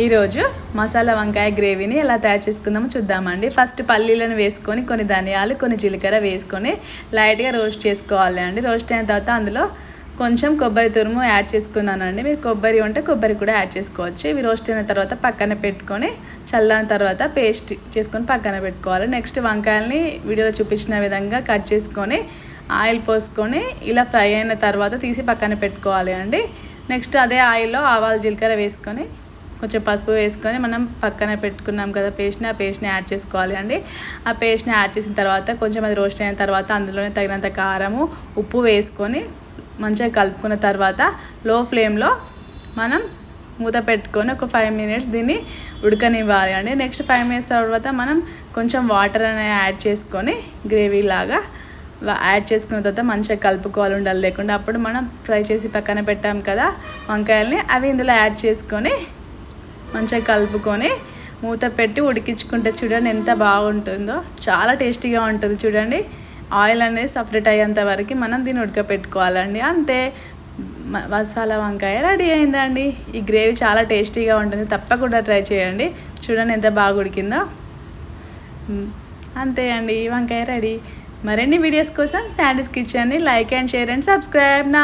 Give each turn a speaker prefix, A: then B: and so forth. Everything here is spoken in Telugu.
A: ఈరోజు మసాలా వంకాయ గ్రేవీని ఎలా తయారు చేసుకుందామో చూద్దామండి. ఫస్ట్ పల్లీలను వేసుకొని కొన్ని ధనియాలు కొన్ని జీలకర్ర వేసుకొని లైట్గా రోస్ట్ చేసుకోవాలి అండి. రోస్ట్ అయిన తర్వాత అందులో కొంచెం కొబ్బరి తురుము యాడ్ చేసుకున్నానండి. మీరు కొబ్బరి ఉంటే కొబ్బరి కూడా యాడ్ చేసుకోవచ్చు. ఇవి రోస్ట్ అయిన తర్వాత పక్కన పెట్టుకొని చల్లని తర్వాత పేస్ట్ చేసుకొని పక్కన పెట్టుకోవాలి. నెక్స్ట్ వంకాయల్ని వీడియోలో చూపించిన విధంగా కట్ చేసుకొని ఆయిల్ పోసుకొని ఇలా ఫ్రై అయిన తర్వాత తీసి పక్కన పెట్టుకోవాలి అండి. నెక్స్ట్ అదే ఆయిల్లో ఆవాలు జీలకర్ర వేసుకొని కొంచెం పసుపు వేసుకొని మనం పక్కన పెట్టుకున్నాం కదా ఆ పేస్ట్ని యాడ్ చేసుకోవాలి అండి. ఆ పేస్ట్ని యాడ్ చేసిన తర్వాత కొంచెం అది రోస్ట్ అయిన తర్వాత అందులోనే తగినంత కారము ఉప్పు వేసుకొని మంచిగా కలుపుకున్న తర్వాత లో ఫ్లేమ్లో మనం మూత పెట్టుకొని ఒక 5 minutes దీన్ని ఉడకనివ్వాలి అండి. నెక్స్ట్ 5 minutes తర్వాత మనం కొంచెం వాటర్ అనేది యాడ్ చేసుకొని గ్రేవీ లాగా యాడ్ చేసుకున్న తర్వాత మంచిగా కలుపుకోవాలి ఉండాలి లేకుండా. అప్పుడు మనం ఫ్రై చేసి పక్కన పెట్టాం కదా వంకాయల్ని, అవి ఇందులో యాడ్ చేసుకొని మంచిగా కలుపుకొని మూత పెట్టి ఉడికించుకుంటే చూడండి ఎంత బాగుంటుందో. చాలా టేస్టీగా ఉంటుంది చూడండి. ఆయిల్ అనేది సపరేట్ అయ్యేంత వరకు మనం దీన్ని ఉడకపెట్టుకోవాలండి. అంతే, మసాలా వంకాయ రెడీ అయిందండి. ఈ గ్రేవీ చాలా టేస్టీగా ఉంటుంది, తప్పకుండా ట్రై చేయండి. చూడండి ఎంత బాగా ఉడికిందో. అంతే అండి, వంకాయ రెడీ. మరిన్ని వీడియోస్ కోసం శాండీస్ కిచెన్ని like and share and subscribe.